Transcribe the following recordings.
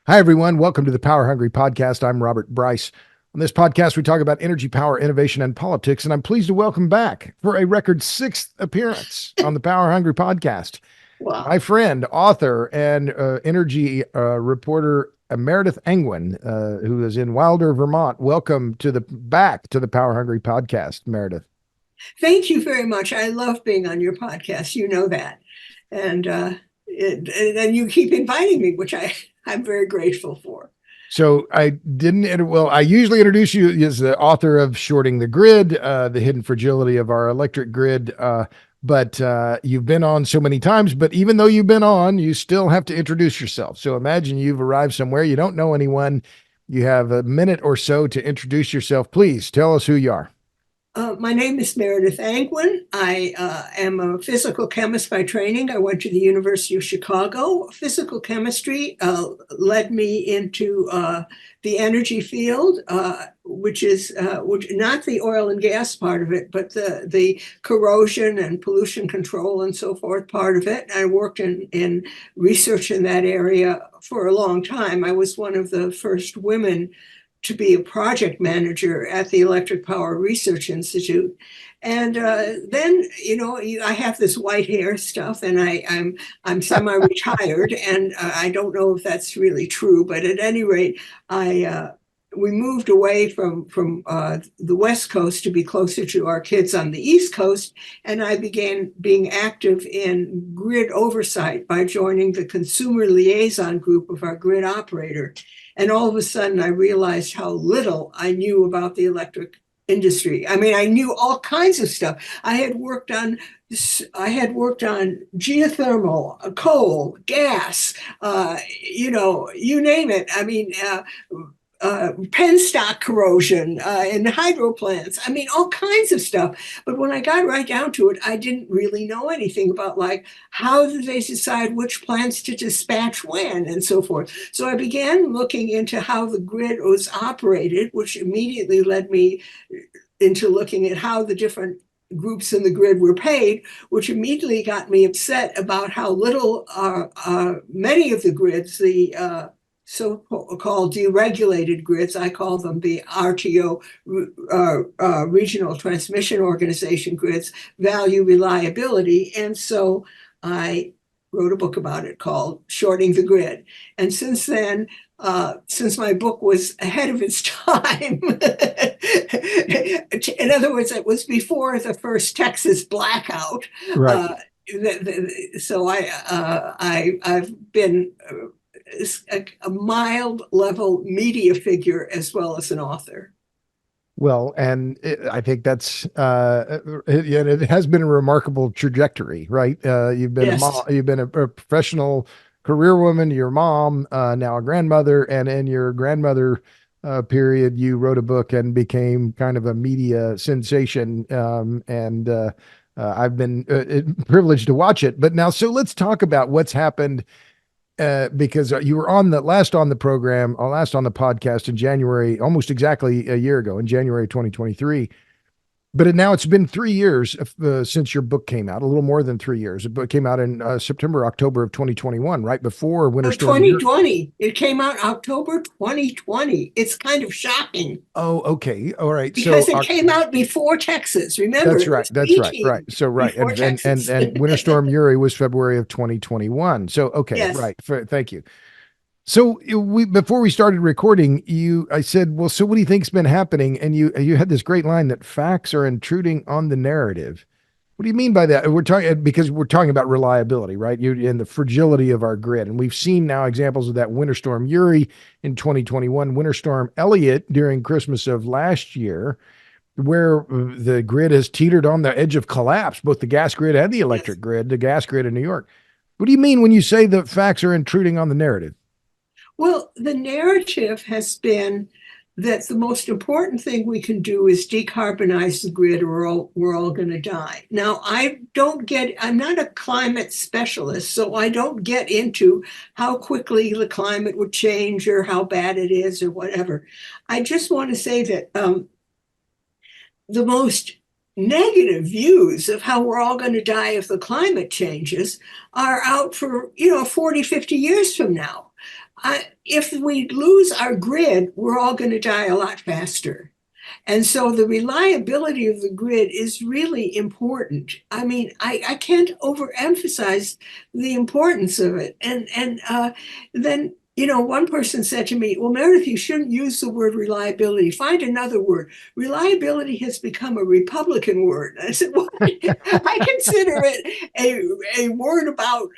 Hi, everyone. Welcome to the Power Hungry Podcast. I'm Robert Bryce. On this podcast, we talk about energy, power, innovation, and politics. And I'm pleased to welcome back for a record sixth appearance on the Power Hungry Podcast, my Wow. friend, author, and energy reporter Meredith Angwin, who is in Wilder, Vermont. Welcome to back to the Power Hungry Podcast, Meredith. Thank you very much. I love being on your podcast. You know that. And and you keep inviting me, which I'm very grateful for. So I didn't, well, I usually introduce you as the author of Shorting the Grid, the hidden fragility of our electric grid. But you've been on so many times, but even though you've been on, you still have to introduce yourself. So imagine you've arrived somewhere, you don't know anyone, you have a minute or so to introduce yourself. Please tell us who you are. My name is Meredith Angwin. I am a physical chemist by training. I went to the University of Chicago. Physical chemistry led me into the energy field, which is not the oil and gas part of it, but the corrosion and pollution control and so forth part of it. I worked in research in that area for a long time. I was one of the first women to be a project manager at the Electric Power Research Institute. And then, I have this white hair stuff, and I'm semi-retired, and I don't know if that's really true, but at any rate, we moved away from the West Coast to be closer to our kids on the East Coast, and I began being active in grid oversight by joining the consumer liaison group of our grid operator. And all of a sudden, I realized how little I knew about the electric industry. I mean, I knew all kinds of stuff. I had worked on geothermal, coal, gas, you name it. I mean, penstock corrosion in hydro plants. I mean, all kinds of stuff. But when I got right down to it, I didn't really know anything about, like, how do they decide which plants to dispatch when and so forth. So I began looking into how the grid was operated, which immediately led me into looking at how the different groups in the grid were paid, which immediately got me upset about how little many of the grids, the so-called deregulated grids, I call them the RTO, Regional Transmission Organization grids, value reliability. And so I wrote a book about it called Shorting the Grid. And since then, since my book was ahead of its time, in other words, it was before the first Texas blackout. Right. So I've been a mild level media figure as well as an author. Well, and I think it has been a remarkable trajectory, right? You've been a mom, Yes. you've been a professional career woman, your mom, now a grandmother, and in your grandmother period, you wrote a book and became kind of a media sensation. And I've been privileged to watch it. But now, so let's talk about what's happened, because you were on the last on the program, or last on the podcast in January, almost exactly a year ago, in January 2023. But now it's been 3 years since your book came out, a little more than 3 years. It came out in September, October of 2021, right before Winter Storm Uri. 2020. It came out October 2020. It's kind of shocking Oh, okay. All right. because So it came out before Texas. Remember, that's it right. was That's right. Right. peaking So right. before Texas. And Winter Storm Uri was February of 2021. So okay, Yes. right. Thank you. So before we started recording, I said, well, so what do you think's been happening? And you had this great line that facts are intruding on the narrative. What do you mean by that? Because we're talking about reliability, right? And the fragility of our grid. And we've seen now examples of that: Winter Storm Uri in 2021, Winter Storm Elliott during Christmas of last year, where the grid has teetered on the edge of collapse, both the gas grid and the Yes. electric grid, the gas grid in New York. What do you mean when you say the facts are intruding on the narrative? Well, the narrative has been that the most important thing we can do is decarbonize the grid, or we're all going to die. Now, I'm not a climate specialist, so I don't get into how quickly the climate would change or how bad it is or whatever. I just want to say that the most negative views of how we're all going to die if the climate changes are out for, 40, 50 years from now. If we lose our grid, we're all going to die a lot faster. And so the reliability of the grid is really important. I mean, I can't overemphasize the importance of it. And then, one person said to me, well, Meredith, you shouldn't use the word reliability. Find another word. Reliability has become a Republican word. I said, well, I consider it a word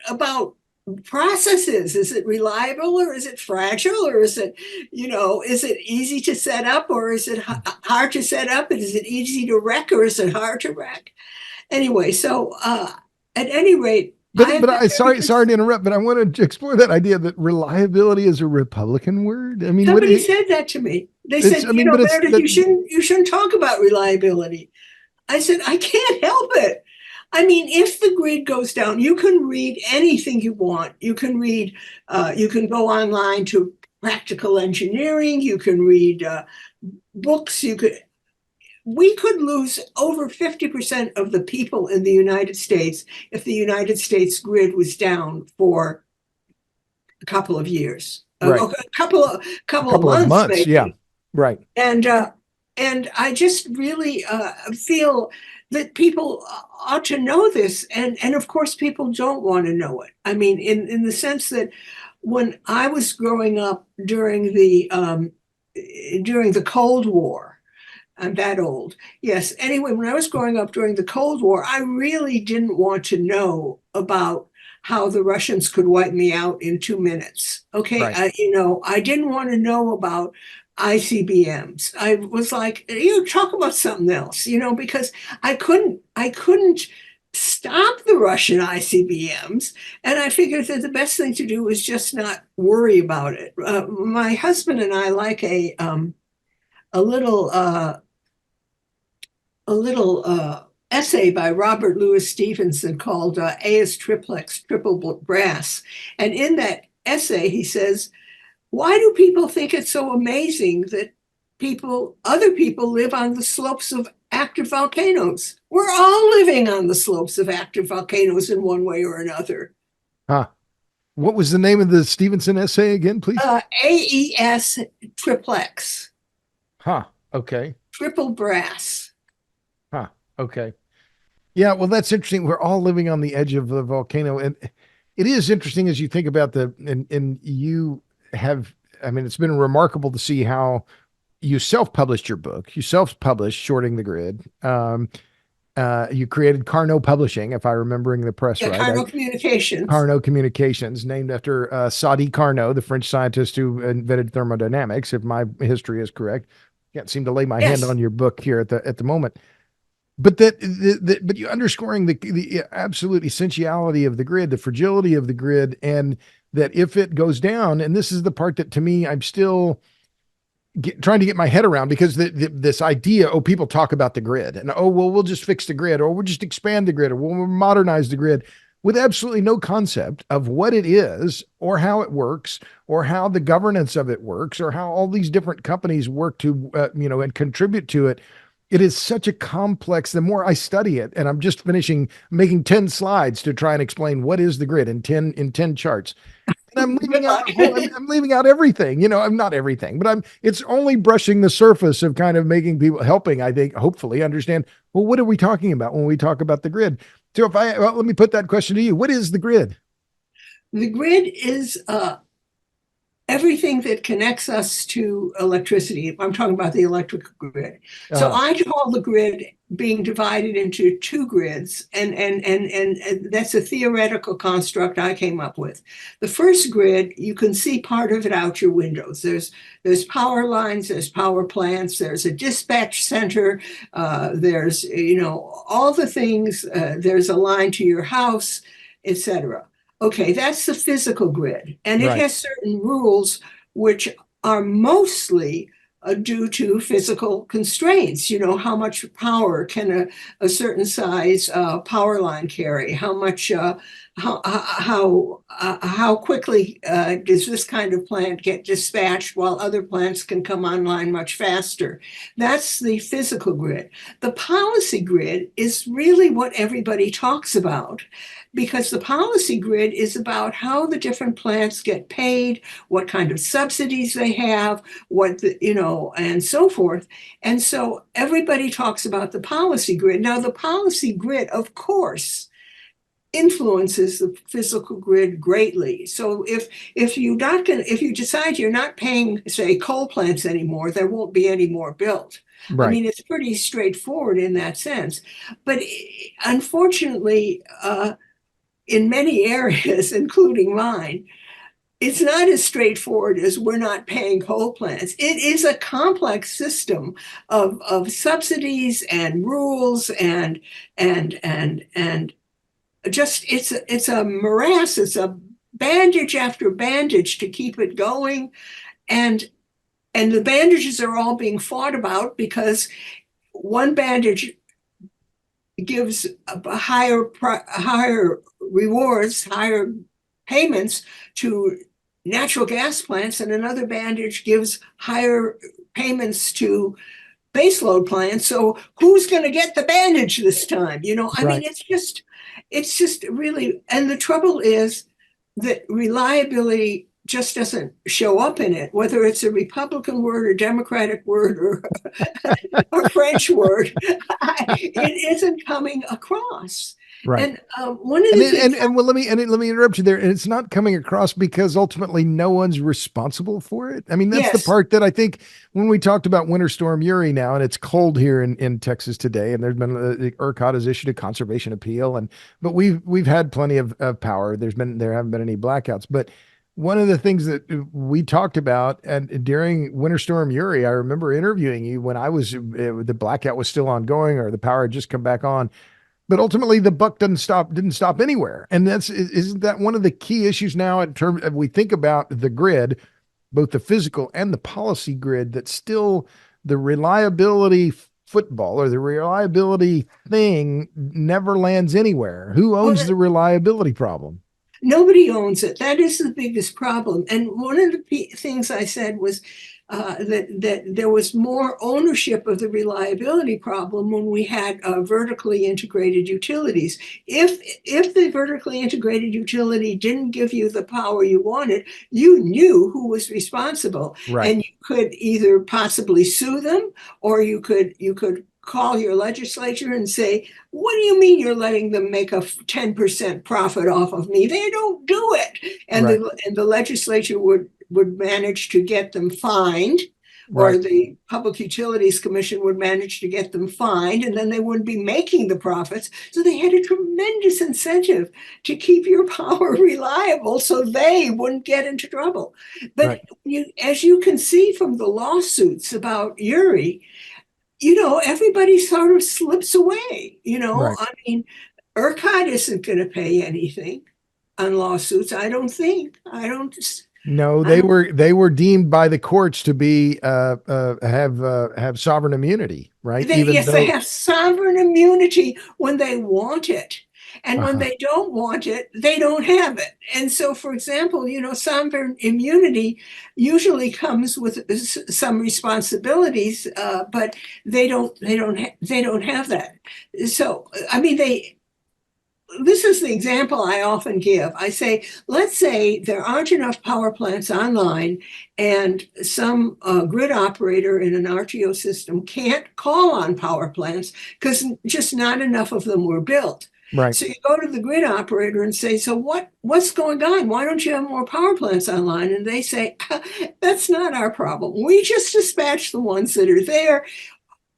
about processes. Is it reliable or is it fragile, or is it, is it easy to set up or is it hard to set up? Is it easy to wreck or is it hard to wreck? Anyway, so at any rate, but I sorry to interrupt, but I wanted to explore that idea that reliability is a Republican word. I mean, somebody said that to me. They said, I mean, but it's Meredith, you shouldn't talk about reliability. I said, I can't help it. I mean, if the grid goes down, you can read anything you want. You can read, you can go online to practical engineering. You can read books. We could lose over 50% of the people in the United States if the United States grid was down for a couple of years, right. a couple of months, months, maybe. yeah, right. And I just really feel that people ought to know this, and of course people don't want to know it. I mean, in the sense that when I was growing up during the Cold War, I'm that old. Yes. Anyway, when I was growing up during the Cold War, I really didn't want to know about how the Russians could wipe me out in 2 minutes. Okay. Right. I didn't want to know about ICBMs. I was like, talk about something else, because I couldn't stop the Russian ICBMs. And I figured that the best thing to do was just not worry about it. My husband and I like a little essay by Robert Louis Stevenson called Aes Triplex, Triple Brass. And in that essay, he says, why do people think it's so amazing that other people live on the slopes of active volcanoes? We're all living on the slopes of active volcanoes in one way or another. Huh. What was the name of the Stevenson essay again, please? AES Triplex. Huh. Okay. Triple brass. Huh. Okay. Yeah, well, that's interesting. We're all living on the edge of the volcano. And it is interesting as you think about and you have, I mean, it's been remarkable to see how you self-published your book. You self-published Shorting the Grid. You created Carnot Publishing, if I'm remembering the press right. Carnot Communications. Carnot Communications, named after Sadi Carnot, the French scientist who invented thermodynamics, if my history is correct. Can't seem to lay my hand on your book here at the moment. But but you underscoring the absolute essentiality of the grid, the fragility of the grid, and that if it goes down, and this is the part that to me I'm still trying to get my head around, because this idea, people talk about the grid and we'll just fix the grid, or we'll just expand the grid, or we'll modernize the grid, with absolutely no concept of what it is or how it works or how the governance of it works or how all these different companies work to and contribute to it. It is such a complex, the more I study it, and I'm just making 10 slides to try and explain what is the grid in 10 charts. And I'm leaving out everything, I'm not everything, but it's only brushing the surface of kind of helping, I think, hopefully understand, well, what are we talking about when we talk about the grid? So let me put that question to you. What is the grid? The grid is everything that connects us to electricity. I'm talking about the electric grid. So I call the grid being divided into two grids, and that's a theoretical construct I came up with. The first grid, you can see part of it out your windows. There's power lines, there's power plants, there's a dispatch center, there's all the things. There's a line to your house, etc. Okay, that's the physical grid, and it has certain rules which are mostly due to physical constraints. You know, how much power can a certain size power line carry? How much, how quickly does this kind of plant get dispatched while other plants can come online much faster? That's the physical grid. The policy grid is really what everybody talks about, because the policy grid is about how the different plants get paid, what kind of subsidies they have, and so forth. And so everybody talks about the policy grid. Now, the policy grid, of course, influences the physical grid greatly. So if you decide you're not paying, say, coal plants anymore, there won't be any more built. I Right. mean, it's pretty straightforward in that sense. But unfortunately, in many areas, including mine, it's not as straightforward as we're not paying coal plants. It is a complex system of subsidies and rules and just it's a morass. It's a bandage after bandage to keep it going, and the bandages are all being fought about because one bandage gives higher rewards, higher payments to natural gas plants, and another bandage gives higher payments to baseload plants. So who's going to get the bandage this time? You know, I mean, Right. it's just really, and the trouble is that reliability just doesn't show up in it, whether it's a Republican word or Democratic word or a French word. It isn't coming across. Right. And one of the things, Well, let me interrupt you there. And it's not coming across because ultimately no one's responsible for it. I mean, that's the yes, part that I think when we talked about Winter Storm Uri now, and it's cold here in Texas today, and there's been ERCOT has issued a conservation appeal, but we've had plenty of power. There haven't been any blackouts, but one of the things that we talked about and during Winter Storm Uri, I remember interviewing you when the blackout was still ongoing or the power had just come back on, but ultimately the buck didn't stop anywhere. And isn't that one of the key issues now in terms of we think about the grid, both the physical and the policy grid, that still the reliability football or the reliability thing never lands anywhere. Who owns well, the reliability problem? nobody owns it. That is the biggest problem. And one of the things I said was that there was more ownership of the reliability problem when we had vertically integrated utilities. If the vertically integrated utility didn't give you the power you wanted, you knew who was responsible, Right. and you could either possibly sue them, or you could call your legislature and say, what do you mean you're letting them make a 10% profit off of me? They don't do it. And Right. the legislature would manage to get them fined, or Right. the Public Utilities Commission would manage to get them fined, and then they wouldn't be making the profits. So they had a tremendous incentive to keep your power reliable so they wouldn't get into trouble. Right. But as you can see from the lawsuits about Uri, everybody sort of slips away. Right. I mean, ERCOT isn't going to pay anything on lawsuits. I don't think. No, I don't. they were deemed by the courts to be have sovereign immunity, right? Even Yes, they though have sovereign immunity when they want it. And when uh they don't want it, they don't have it. And so, for example, sovereign immunity usually comes with some responsibilities, but they don't have that. So, I mean, this is the example I often give. I say, let's say there aren't enough power plants online, and some grid operator in an RTO system can't call on power plants because just not enough of them were built. right, So you go to the grid operator and say, so what's going on? Why don't you have more power plants online? And they say, that's not our problem. We just dispatch the ones that are there.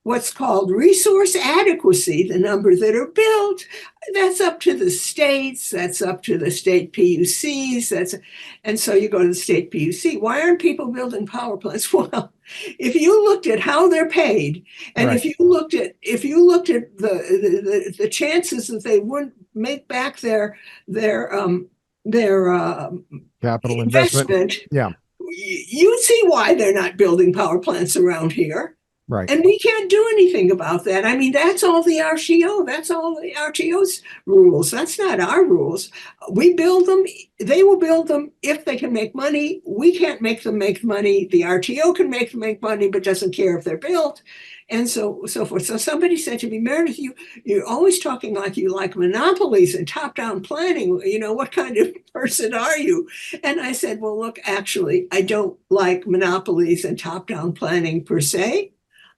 What's called resource adequacy, the number that are built, that's up to the states, that's up to the state PUCs, and so you go to the state PUC. Why aren't people building power plants? Well, if you looked at how they're paid, and right. if you looked at the chances that they wouldn't make back their Capital investment. investment, Yeah. you see why they're not building power plants around here. Right. And we can't do anything about that. I mean, that's all the RTO. That's all the RTO's rules. That's not our rules. We build them. They will build them if they can make money. We can't make them make money. The RTO can make them make money, but doesn't care if they're built, and so forth. So somebody said to me, Meredith, you're always talking like you like monopolies and top-down planning. You know, what kind of person are you? And I said, well, look, actually, I don't like monopolies and top-down planning per se.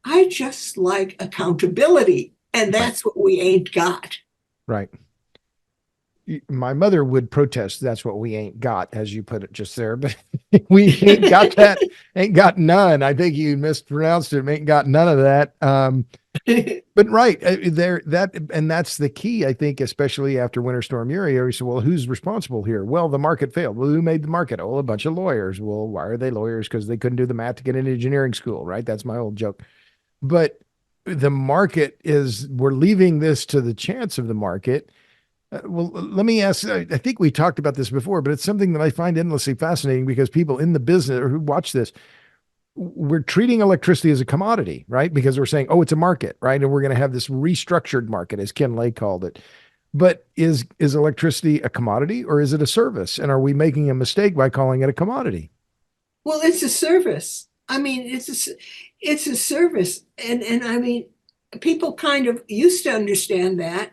I just like accountability, and Right. that's what we ain't got. Right. My mother would protest. That's what we ain't got, as you put it just there. But we ain't got that. Ain't got none. I think you mispronounced it. Ain't got none of that. But right there, and that's the key. I think, especially after Winter Storm Uri, you say, well, who's responsible here? Well, the market failed. Well, who made the market? Oh, a bunch of lawyers. Well, why are they lawyers? Because they couldn't do the math to get into engineering school, right? That's my old joke. But the market is, we're leaving this to the chance of the market. Well, let me ask. I think we talked about this before, but it's something that I find endlessly fascinating because people in the business or who watch this, we're treating electricity as a commodity, right? Because we're saying, oh, it's a market, right? And we're going to have this restructured market, as Ken Lay called it. But is electricity a commodity or is it a service? And are we making a mistake by calling it a commodity? Well, it's a service. I mean, it's a service, and I mean, people kind of used to understand that,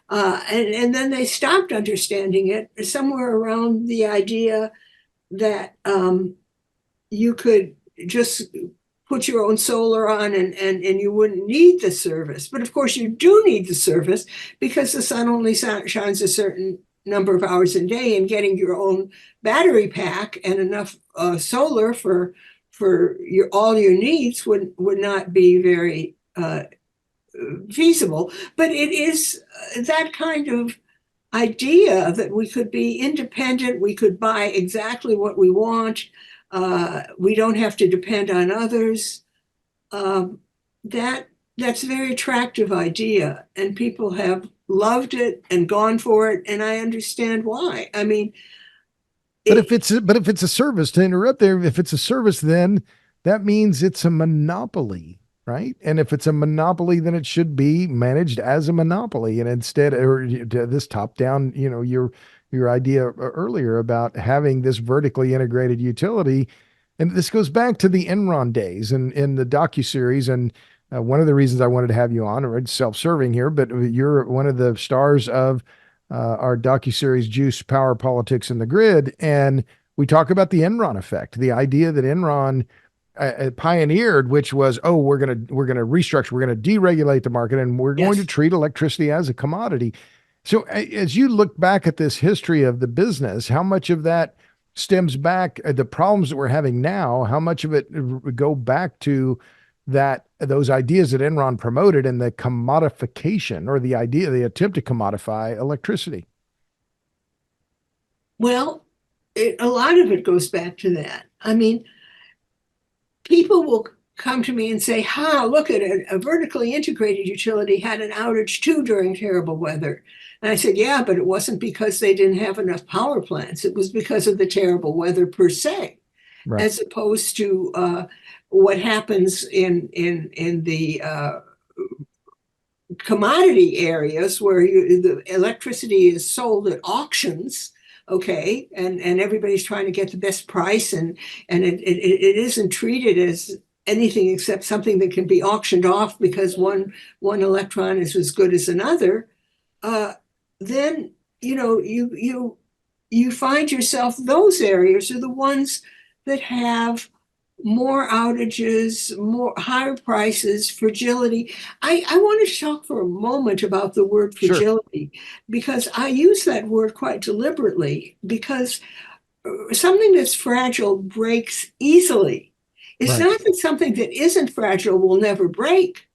and then they stopped understanding it somewhere around the idea that you could just put your own solar on and you wouldn't need the service. But of course, you do need the service because the sun only shines a certain number of hours a day, and getting your own battery pack and enough solar for your all your needs would not be very feasible. But it is that kind of idea that we could be independent, we could buy exactly what we want, we don't have to depend on others. Um, that's a very attractive idea, and people have loved it and gone for it, and I understand why. I mean, it, But if it's a service, to interrupt there, if it's a service, then that means it's a monopoly, right? And if it's a monopoly, then it should be managed as a monopoly. And instead, or this top down, your idea earlier about having this vertically integrated utility, and this goes back to the Enron days and in the docuseries. And one of the reasons I wanted to have you on, or it's self-serving here, but you're one of the stars of our docuseries Juice, Power, Politics, and the Grid. And we talk about the Enron effect, the idea that Enron pioneered, which was, oh, we're gonna restructure, we're gonna deregulate the market, and we're going to yes. treat electricity as a commodity. So as you look back at this history of the business, how much of that stems back, the problems that we're having now, how much of it go back to that those ideas that Enron promoted and the commodification or the attempt to commodify electricity? Well, a lot of it goes back to that. I mean, people will come to me and say, ha, look at it, a vertically integrated utility had an outage too during terrible weather. And I said, yeah, but it wasn't because they didn't have enough power plants. It was because of the terrible weather per se, Right. as opposed to what happens in the commodity areas where the electricity is sold at auctions, okay, and everybody's trying to get the best price, and it isn't treated as anything except something that can be auctioned off because one electron is as good as another. uh, then you find yourself, those areas are the ones that have more outages, more higher prices, fragility. I want to talk for a moment about the word Sure. fragility, because I use that word quite deliberately, because something that's fragile breaks easily. It's Right. not that something that isn't fragile will never break.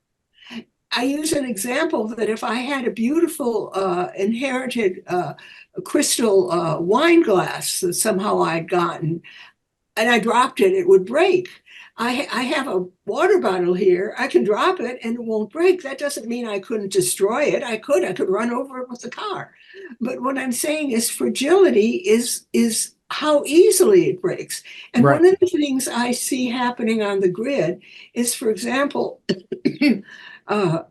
I use an example that if I had a beautiful inherited crystal wine glass that somehow I'd gotten, and I dropped it, it would break. I have a water bottle here. I can drop it and it won't break. That doesn't mean I couldn't destroy it. I could run over it with the car. But what I'm saying is fragility is how easily it breaks. And Right. one of the things I see happening on the grid is, for example, uh,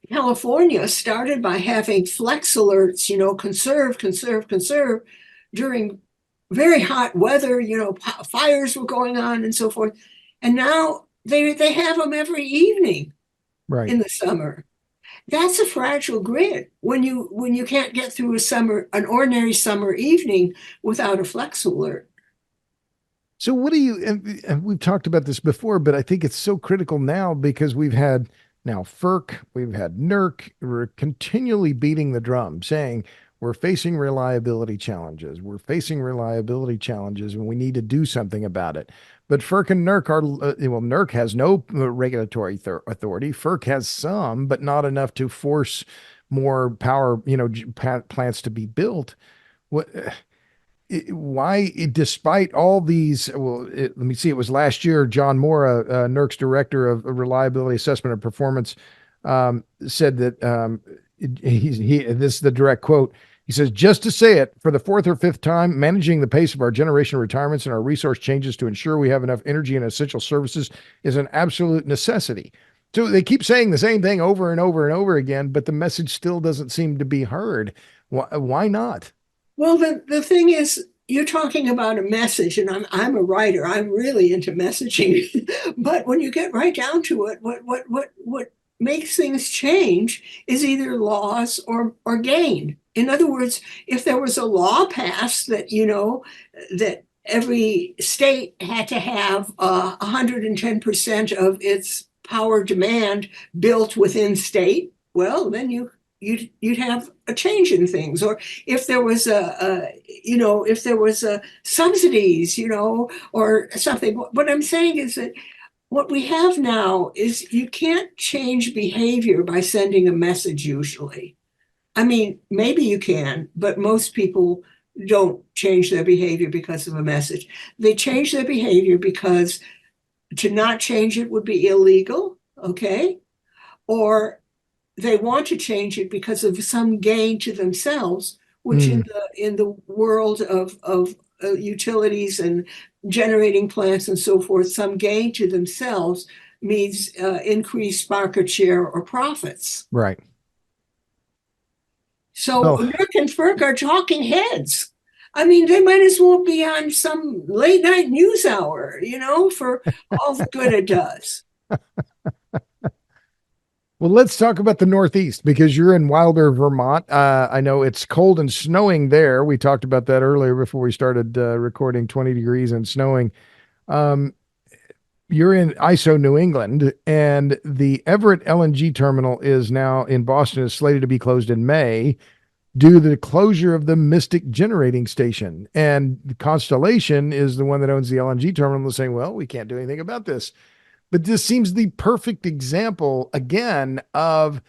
California started by having flex alerts, conserve, conserve, conserve during very hot weather, fires were going on and so forth. And now they have them every evening Right. in the summer. That's a fragile grid when you can't get through an ordinary summer evening without a flex alert. So what do you, and we've talked about this before, but I think it's so critical now because we've had now FERC, we've had NERC, we're continually beating the drum saying we're facing reliability challenges. We're facing reliability challenges and we need to do something about it. But FERC and NERC are, well, NERC has no regulatory authority. FERC has some, but not enough to force more power, plants to be built. What, why, despite all these, let me see, it was last year, John Mora, NERC's director of reliability assessment and performance, said that this is the direct quote. He says, just to say it for the fourth or fifth time, managing the pace of our generation retirements and our resource changes to ensure we have enough energy and essential services is an absolute necessity. So they keep saying the same thing over and over and over again, but the message still doesn't seem to be heard. Why not? Well, the thing is, you're talking about a message, and I'm a writer. I'm really into messaging. But when you get right down to it, what makes things change is either laws or gain. In other words, if there was a law passed that that every state had to have 110% of its power demand built within state, well, then you'd have a change in things. Or if there was if there was a subsidies, or something. What I'm saying is that what we have now is you can't change behavior by sending a message usually. I mean, maybe you can, but most people don't change their behavior because of a message. They change their behavior because to not change it would be illegal, okay? Or they want to change it because of some gain to themselves, which Mm, in the world of utilities and generating plants and so forth, some gain to themselves means increased market share or profits. right. So Well, Merck and FERC are talking heads. I mean, they might as well be on some late night news hour, for all the good it does. well, let's talk about the Northeast because you're in Wilder, Vermont. I know it's cold and snowing there. We talked about that earlier before we started recording. 20 degrees and snowing. Um, you're in ISO, New England, and the Everett LNG terminal is now in Boston is slated to be closed in May due to the closure of the Mystic generating station. And Constellation is the one that owns the LNG terminal, saying, "Well, we can't do anything about this." But this seems the perfect example, again, of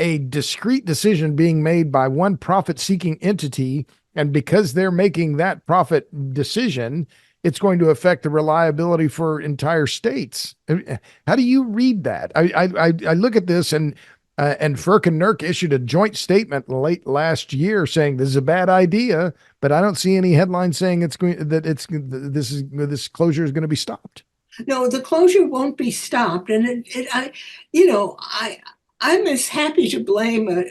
a discrete decision being made by one profit seeking entity. And because they're making that profit decision, it's going to affect the reliability for entire states. How do you read that? I look at this and FERC and NERC issued a joint statement late last year saying this is a bad idea, but I don't see any headline saying this closure is going to be stopped. No, the closure won't be stopped, and I'm as happy to blame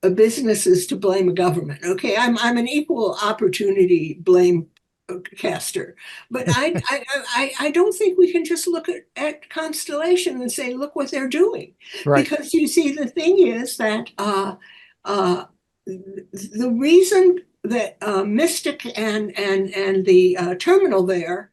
a business as to blame a government. Okay, I'm an equal opportunity blame caster, but I don't think we can just look at Constellation and say, look what they're doing, Right. because you see, the thing is that the reason that Mystic and the terminal there,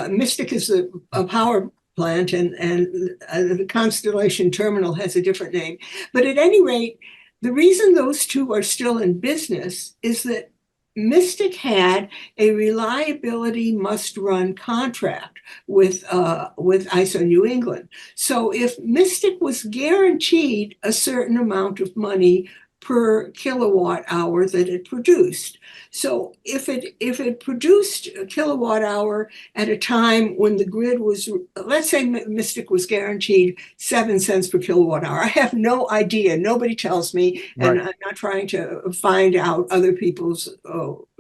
Mystic is a power plant, and the Constellation terminal has a different name. But at any rate, the reason those two are still in business is that Mystic had a reliability must-run contract with ISO New England. So if Mystic was guaranteed a certain amount of money per kilowatt hour that it produced. So if it produced a kilowatt hour at a time when the grid was, let's say Mystic was guaranteed 7 cents per kilowatt hour. I have no idea. Nobody tells me, and Right. I'm not trying to find out other people's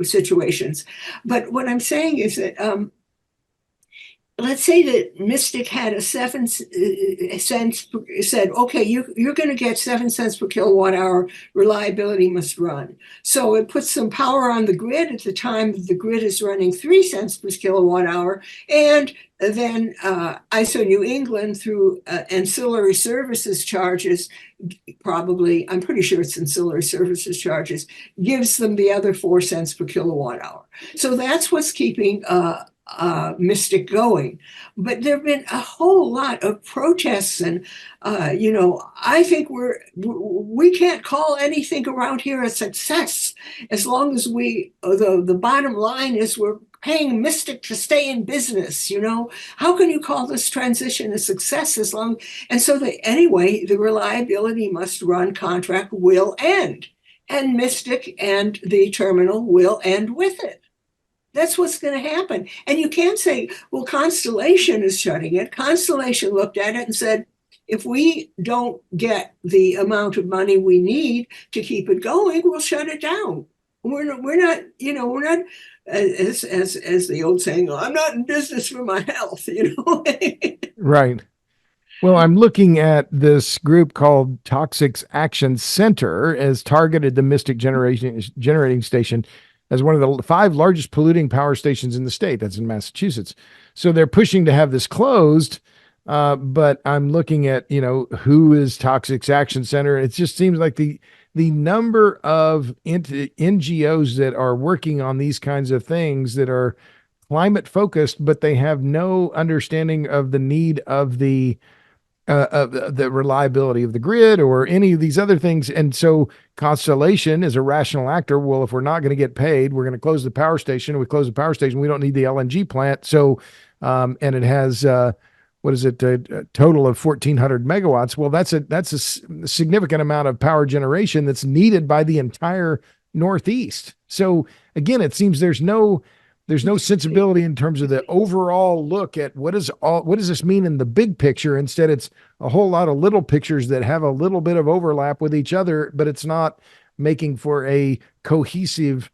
situations. But what I'm saying is that let's say that Mystic had a 7 cents, said, okay, you're going to get 7 cents per kilowatt hour, reliability must run. So it puts some power on the grid at the time that the grid is running 3 cents per kilowatt hour. And then ISO New England, through ancillary services charges, probably, I'm pretty sure it's ancillary services charges, gives them the other 4 cents per kilowatt hour. So that's what's keeping Mystic going. But there have been a whole lot of protests, and I think we can't call anything around here a success as long as the bottom line is we're paying Mystic to stay in business. How can you call this transition a success as long? And so anyway, the reliability must run contract will end, and Mystic and the terminal will end with it. That's what's going to happen. And you can't say, well, Constellation is shutting it. Constellation looked at it and said, if we don't get the amount of money we need to keep it going, we'll shut it down. We're not, as the old saying, I'm not in business for my health. Right. Well, I'm looking at this group called Toxics Action Center has targeted the Mystic generating station as one of the 5 largest polluting power stations in the state. That's in Massachusetts. So they're pushing to have this closed. But I'm looking at, who is Toxics Action Center. It just seems like the number of NGOs that are working on these kinds of things that are climate focused, but they have no understanding of the need of the reliability of the grid or any of these other things. And so Constellation is a rational actor. Well, if we're not going to get paid, we're going to close the power station. We close the power station. We don't need the LNG plant. So, and it has, what is it? A total of 1,400 megawatts. Well, that's a significant amount of power generation that's needed by the entire Northeast. So again, it seems there's no sensibility in terms of the overall look at what does this mean in the big picture. Instead, it's a whole lot of little pictures that have a little bit of overlap with each other, but it's not making for a cohesive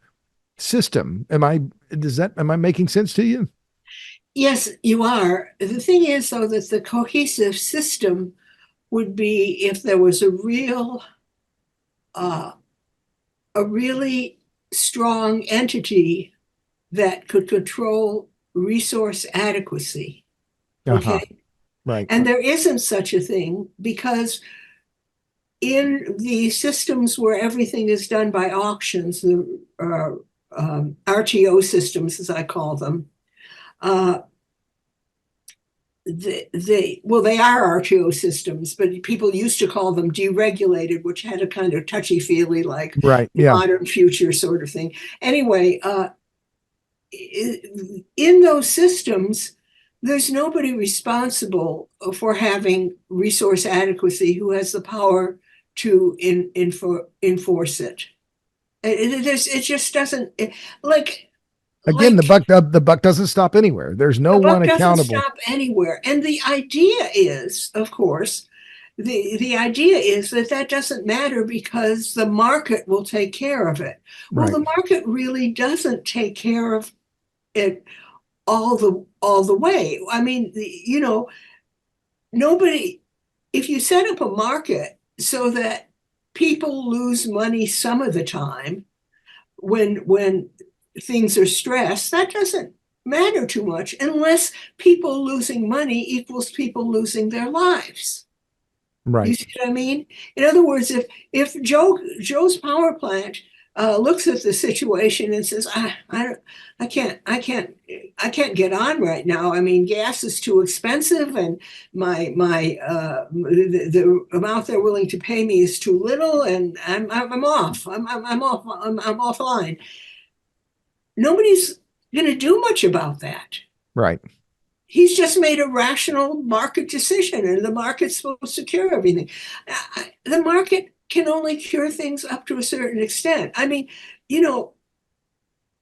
system. Am I making sense to you? Yes, you are. The thing is, though, that the cohesive system would be if there was uh, a really strong entity that could control resource adequacy. Uh-huh. Okay. Right. And there isn't such a thing because in the systems where everything is done by auctions, the RTO systems, as I call them, uh, they are RTO systems, but people used to call them deregulated, which had a kind of touchy-feely, like Right. Yeah. modern future sort of thing. Anyway, in those systems, there's nobody responsible for having resource adequacy who has the power to enforce it. It just doesn't like Again, like the buck doesn't stop anywhere. There's no the one buck doesn't accountable. stop anywhere. And the idea is, of course, the idea is that doesn't matter because the market will take care of it. Well, Right. the market really doesn't take care of it all the way. I mean, nobody, if you set up a market so that people lose money some of the time when things are stressed, that doesn't matter too much unless people losing money equals people losing their lives. You Right. see what I mean? In other words, if Joe's power plant looks at the situation and says, I can't get on right now. I mean, gas is too expensive, and the amount they're willing to pay me is too little, and I'm off. I'm off. I'm offline. Nobody's going to do much about that. Right. He's just made a rational market decision, and the market's supposed to cure everything. The market can only cure things up to a certain extent. I mean, you know,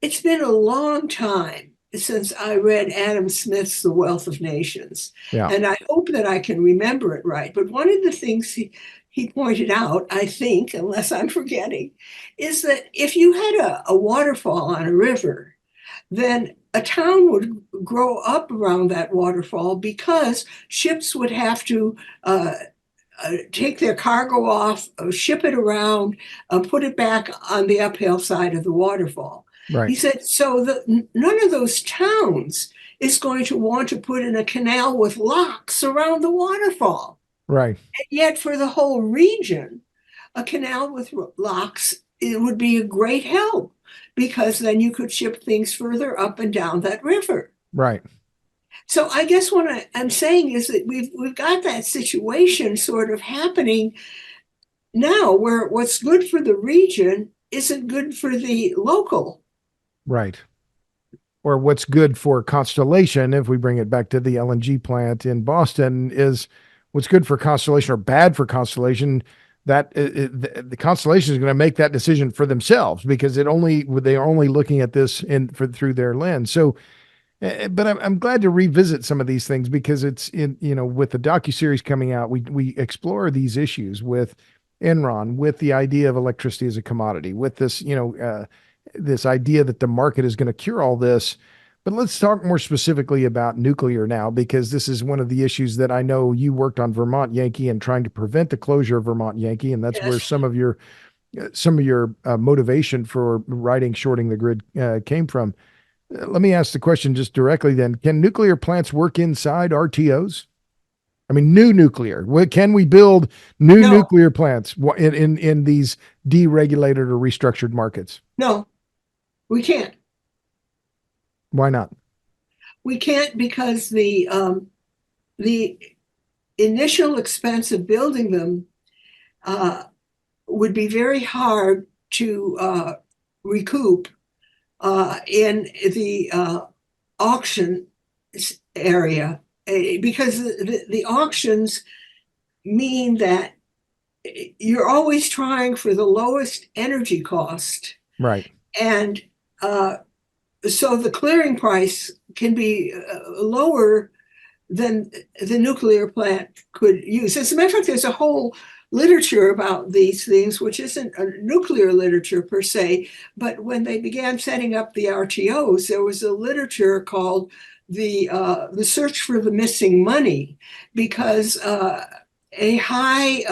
it's been a long time since I read Adam Smith's The Wealth of Nations, Yeah. and I hope that I can remember it right. But one of the things he pointed out, I think, unless I'm forgetting, is that if you had a waterfall on a river, then a town would grow up around that waterfall because ships would have to take their cargo off, ship it around, put it back on the uphill side of the waterfall. Right. He said, so none of those towns is going to want to put in a canal with locks around the waterfall. Right. And yet, for the whole region, a canal with locks, it would be a great help because then you could ship things further up and down that river. Right. So I guess what I'm saying is that we've got that situation sort of happening now where what's good for the region isn't good for the local. Right. Or what's good for Constellation, if we bring it back to the LNG plant in Boston, is what's good for Constellation or bad for Constellation. That the Constellation is going to make that decision for themselves because they are only looking at this through their lens. So, but I'm glad to revisit some of these things because it's in with the docuseries coming out, we explore these issues with Enron, with the idea of electricity as a commodity, with this this idea that the market is going to cure all this. But let's talk more specifically about nuclear now, because this is one of the issues that I know you worked on Vermont Yankee and trying to prevent the closure of Vermont Yankee, and that's where Yes. some of your motivation for writing Shorting the Grid came from. Let me ask the question just directly then. Can nuclear plants work inside RTOs? I mean, new nuclear. Can we build new No, nuclear plants in these deregulated or restructured markets? no, we can't. Why not? We can't because the initial expense of building them uh, would be very hard to recoup in the auction area because the auctions mean that you're always trying for the lowest energy cost. Right. And so the clearing price can be lower than the nuclear plant could use. As a matter of fact, there's a whole literature about these things, which isn't a nuclear literature per se, but when they began setting up the RTOs, there was a literature called the search for the missing money, because a high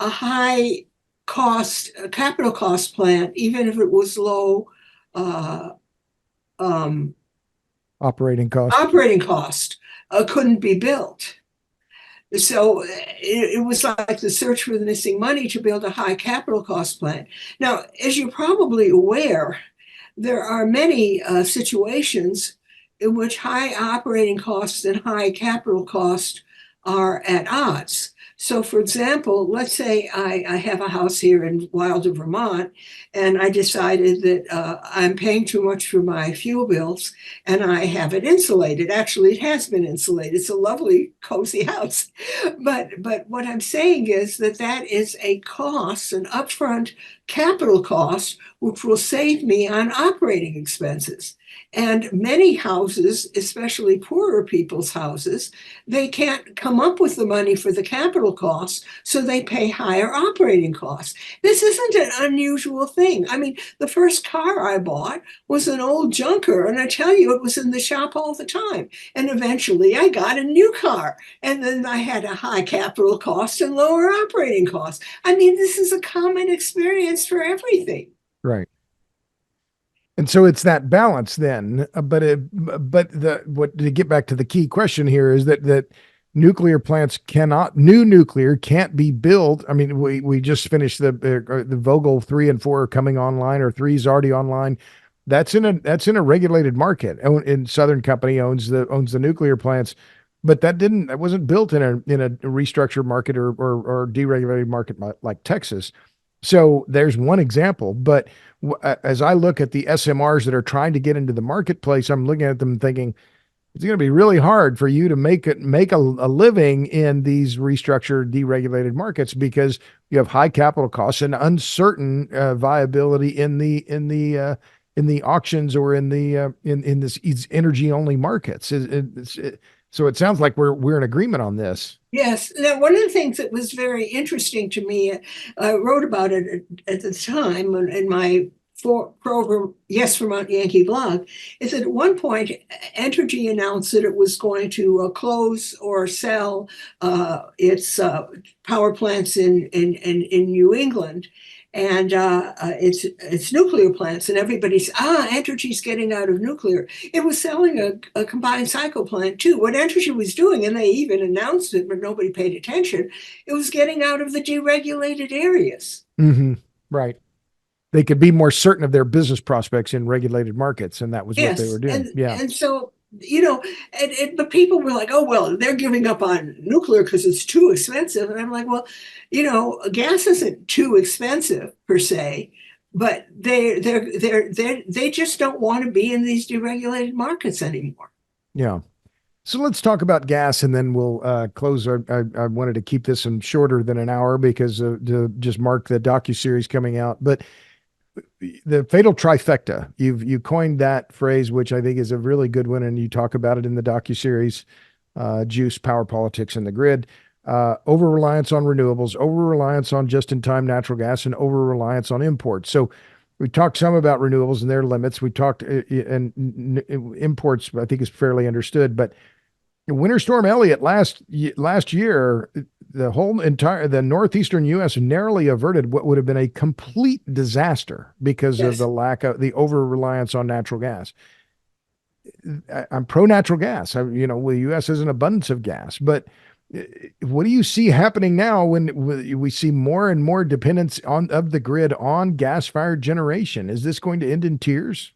a high cost a capital cost plant, even if it was low uh, um, Operating cost. operating cost, couldn't be built. So it was like the search for the missing money to build a high capital cost plant. Now, as you're probably aware, there are many situations in which high operating costs and high capital cost are at odds. So, for example, let's say I have a house here in Wilder, Vermont, and I decided that I'm paying too much for my fuel bills and I have it insulated. Actually, it has been insulated. It's a lovely, cozy house. But what I'm saying is that that is a cost, an upfront capital cost, which will save me on operating expenses. And many houses, especially poorer people's houses, they can't come up with the money for the capital costs, so they pay higher operating costs. This isn't an unusual thing. I mean, the first car I bought was an old junker, and I tell you, it was in the shop all the time. And eventually I got a new car, and then I had a high capital cost and lower operating costs. I mean, this is a common experience for everything. Right. And so it's that balance then. But what to get back to the key question here is that nuclear plants new nuclear can't be built. I mean, we just finished the Vogel 3 and 4 are coming online, or 3 is already online. That's in a regulated market. And Southern Company owns the nuclear plants, but that wasn't built in a restructured market or deregulated market like Texas. So there's one example, but as I look at the SMRs that are trying to get into the marketplace, I'm looking at them thinking, it's going to be really hard for you to make a living in these restructured, deregulated markets because you have high capital costs and uncertain viability in the auctions or in these energy only markets. So it sounds like we're in agreement on this. Yes. Now, one of the things that was very interesting to me, I wrote about it at the time in my program, Yes Vermont Yankee blog, is that at one point, Entergy announced that it was going to close or sell its power plants in New England. And it's nuclear plants, and everybody's Entergy's getting out of nuclear. It was selling a combined cycle plant too. What Entergy was doing, and they even announced it, but nobody paid attention, it was getting out of the deregulated areas. Mm-hmm. Right. They could be more certain of their business prospects in regulated markets, and that was what they were Yes, doing. Yeah. and so but people were like, "Oh well, they're giving up on nuclear because it's too expensive." And I'm like, "Well, gas isn't too expensive per se, but they just don't want to be in these deregulated markets anymore." Yeah. So let's talk about gas, and then we'll close. I wanted to keep this one shorter than an hour because to just mark the docuseries coming out. But the fatal trifecta, you coined that phrase, which I think is a really good one, and you talk about it in the docuseries, Juice, Power Politics, and the Grid. Over reliance on renewables, over reliance on just-in-time natural gas, and over reliance on imports. So we talked some about renewables and their limits. We talked and imports, I think, is fairly understood, but Winter Storm Elliott last year, the northeastern U.S. narrowly averted what would have been a complete disaster because of Yes. the over reliance on natural gas. I'm pro natural gas. The U.S. has an abundance of gas, but what do you see happening now when we see more and more dependence of the grid on gas fired generation? Is this going to end in tears?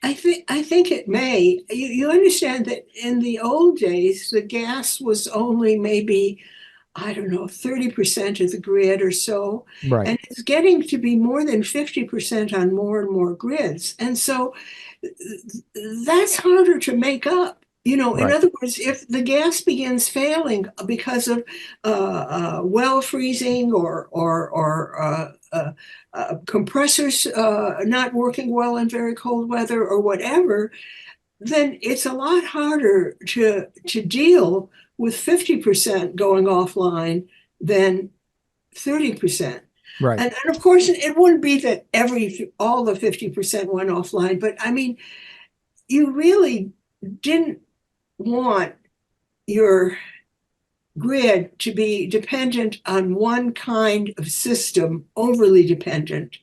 I think it may. You understand that in the old days, the gas was only maybe, I don't know, 30% of the grid or so. Right, And it's getting to be more than 50% on more and more grids. And so that's harder to make up. In right, other words, if the gas begins failing because of well freezing or compressors not working well in very cold weather or whatever, then it's a lot harder to deal with 50% going offline than 30%. right, And of course, it wouldn't be that all the 50% went offline, but I mean, you really didn't want your grid to be dependent on one kind of system, overly dependent,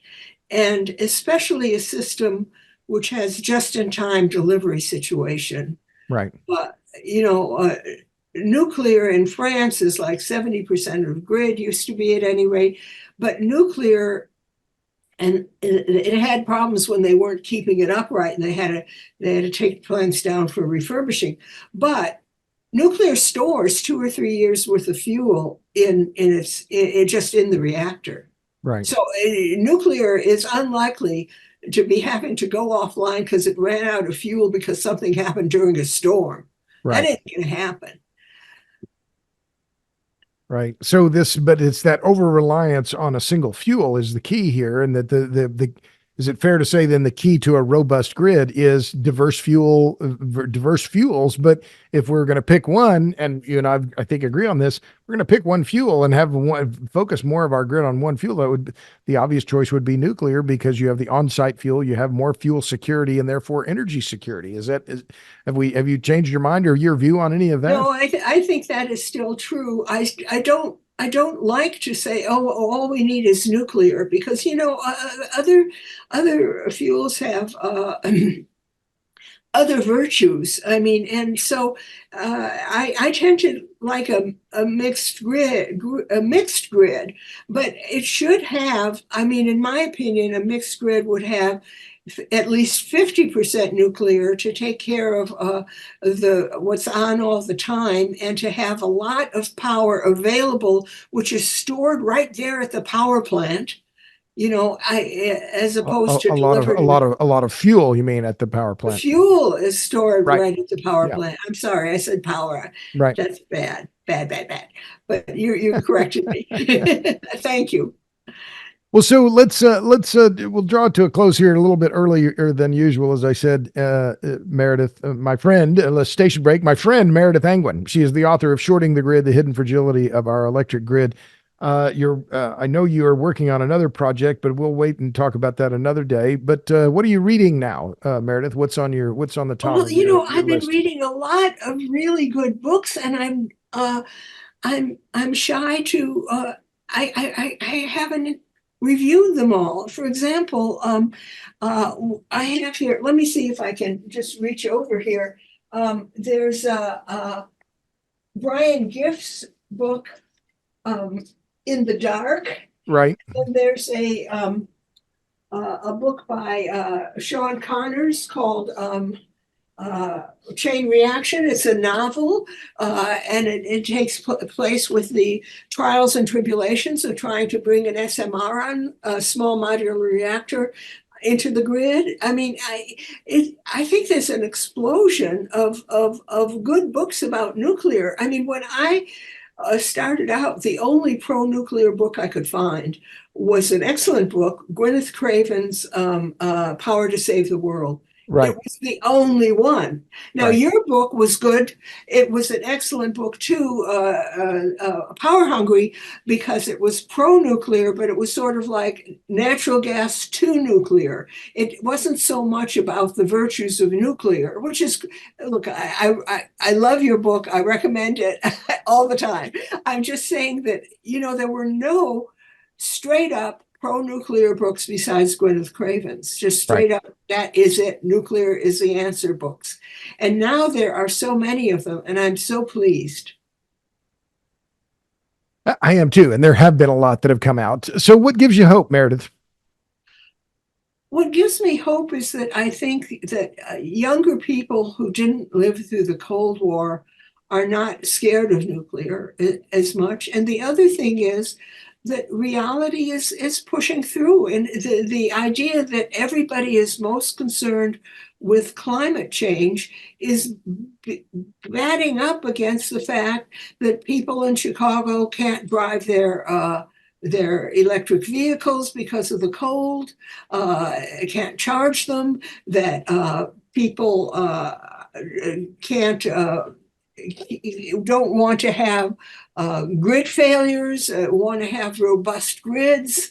and especially a system which has just-in-time delivery situation. right, Uh, you know, uh, Nuclear in France is like 70% of the grid, used to be at any rate, but nuclear, and it had problems when they weren't keeping it upright, and they had to take plants down for refurbishing. But nuclear stores 2 or 3 years worth of fuel just in the reactor. right, So nuclear is unlikely to be having to go offline because it ran out of fuel because something happened during a storm. That right. ain't going to happen. Right. So but it's that over reliance on a single fuel is the key here, and that is it fair to say then the key to a robust grid is diverse fuels? But if we're going to pick one, and you and I think agree on this, we're going to pick one fuel and have focus more of our grid on one fuel. The obvious choice would be nuclear because you have the on-site fuel, you have more fuel security, and therefore energy security. Have you changed your mind or your view on any of that? No, I think that is still true. I don't like to say, oh, all we need is nuclear, because other fuels have other virtues. I mean, and so I tend to like a mixed grid, but it should have. I mean, in my opinion, a mixed grid would have at least 50% nuclear to take care of the what's on all the time, and to have a lot of power available, which is stored right there at the power plant. as opposed to A lot of fuel, you mean, at the power the plant? fuel is stored Right. right at the power Yeah. plant. I'm sorry, I said power. Right. That's bad, bad, bad, bad. But you corrected me. Thank you. Well, so let's we'll draw it to a close here a little bit earlier than usual. As I said, Meredith, my friend, station break, my friend Meredith Angwin. She is the author of "Shorting the Grid: The Hidden Fragility of Our Electric Grid." I know you are working on another project, but we'll wait and talk about that another day. But what are you reading now, Meredith? What's on the top Well, of your I've been list? reading a lot of really good books, and I'm shy to I haven't reviewed them all. For example, I have here. Let me see if I can just reach over here. There's Brian Gift's book, In the Dark, Right. and there's a book by Sean Connors called Chain Reaction. It's a novel, and it takes place with the trials and tribulations of trying to bring an SMR on, a small modular reactor, into the grid. I mean, I think there's an explosion of good books about nuclear. I mean, when I started out, the only pro-nuclear book I could find was an excellent book, Gwyneth Craven's Power to Save the World. Right. It was the only one. Now, Right. your book was good. It was an excellent book too, Power Hungry, because it was pro-nuclear, but it was sort of like natural gas to nuclear. It wasn't so much about the virtues of nuclear, which is, look, I love your book. I recommend it all the time. I'm just saying that, there were no straight up pro-nuclear books besides Gwyneth Craven's, just Right. straight up, that is it, nuclear is the answer books. And now there are so many of them, and I'm so pleased. I am too, and there have been a lot that have come out. So, what gives you hope, Meredith? What gives me hope is that I think that younger people who didn't live through the Cold War are not scared of nuclear as much. And the other thing is that reality is pushing through. And the idea that everybody is most concerned with climate change is batting up against the fact that people in Chicago can't drive their electric vehicles because of the cold, can't charge them, that people can't don't want to have grid failures, want to have robust grids,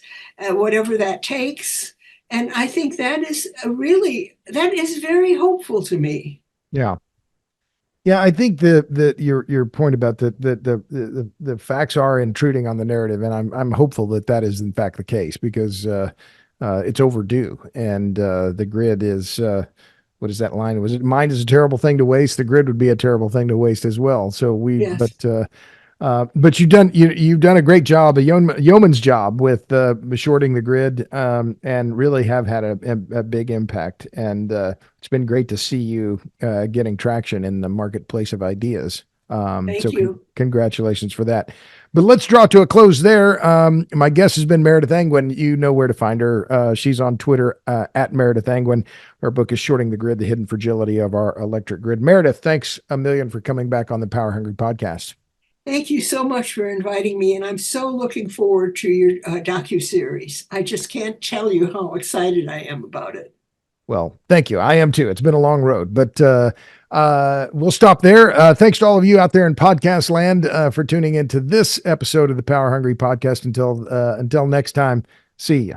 whatever that takes. And I think that is very hopeful to me. Yeah. Yeah, I think your point about the facts are intruding on the narrative, and I'm hopeful that that is in fact the case, because it's overdue, and the grid is what is that line? Was it mind is a terrible thing to waste? The grid would be a terrible thing to waste as well. So Yes, but you've done a great job, a yeoman's job with shorting the grid, and really have had a big impact. And it's been great to see you getting traction in the marketplace of ideas. thank you. Congratulations for that. But let's draw to a close there. My guest has been Meredith Angwin. You know where to find her. She's on Twitter at Meredith Angwin. Her book is Shorting the Grid: The Hidden Fragility of Our Electric Grid. Meredith, thanks a million for coming back on the Power Hungry podcast. Thank you so much for inviting me, and I'm so looking forward to your docu-series. I just can't tell you how excited I am about it. Well, thank you. I am too. It's been a long road, but we'll stop there. Thanks to all of you out there in podcast land for tuning into this episode of the Power Hungry podcast. Until next time, see you.